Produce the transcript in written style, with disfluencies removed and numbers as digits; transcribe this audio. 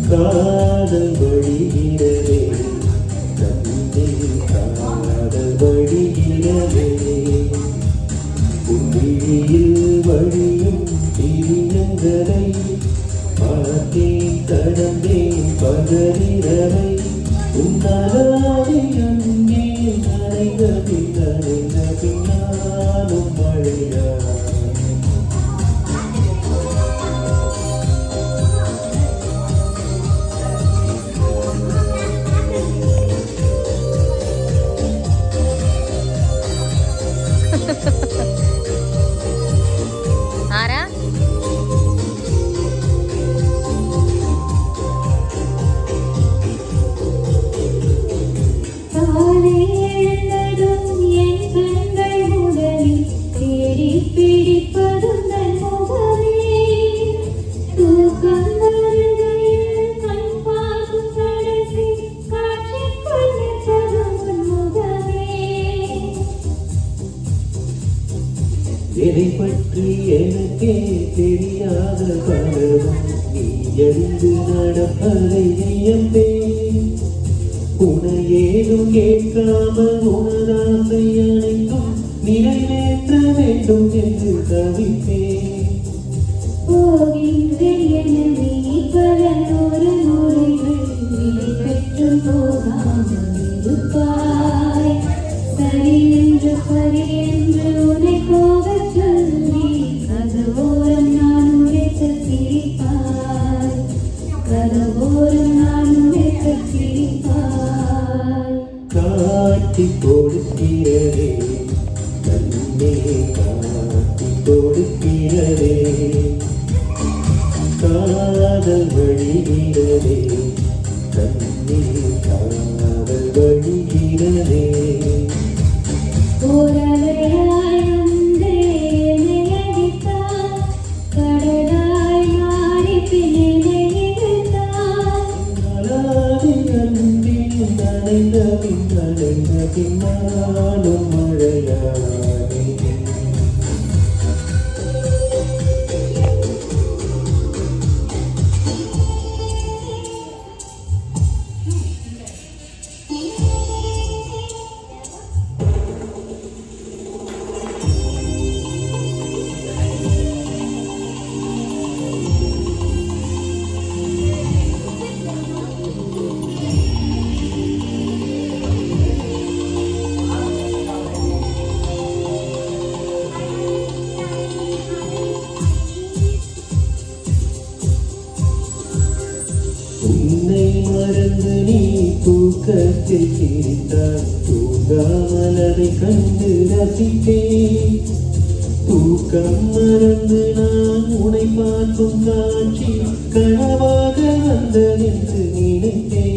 காதல் வழிகிறதே கண்ணில் காதல் வழிகிறதே உன்விழியில் வழியும் திரியங்களை பார்த்தேன் கடந்தேன் பகரிரவை உன்னாலே அங்கே நனைந்த பின்னாலும் மழையா ஆரா எதை பற்றி எனக்கே தெரியாத பலரும் நீ எழுந்து நடப்பதை வியந்தே உனையேதும் கேட்காம உனதாசை அனைத்தும் நிறைவேற்ற வேண்டும் என்று தவிப்பேன் சரி என்று உனை போக சொல்லி கதவோரம் நான் உரைத்த சிரிப்பாய் கதவோரம் நான் உரைத்த சிரிப்பாய் காட்டி கொடுக்கிறதே கண்ணே காட்டி கொடுக்கிறதே காதல் வழிகிறதே கண்ணே காதல் வழிகிறதே ஓரலையாய் வந்து என்னை அடித்தாய் கடலாய் மாறி பின்னை இழுத்தாய் நலாதி அன்பில் நனைந்த பின்னாலும் மழையானே உன்னை மறந்து நீ தூக்கத்தில் சிரித்தாய் தூங்காமல் அதை கண்டு ரசித்தேன் தூக்கம் மறந்து நான் உன்னை பார்க்கும் காட்சி கனவாக வந்ததென்று நினைத்தேன்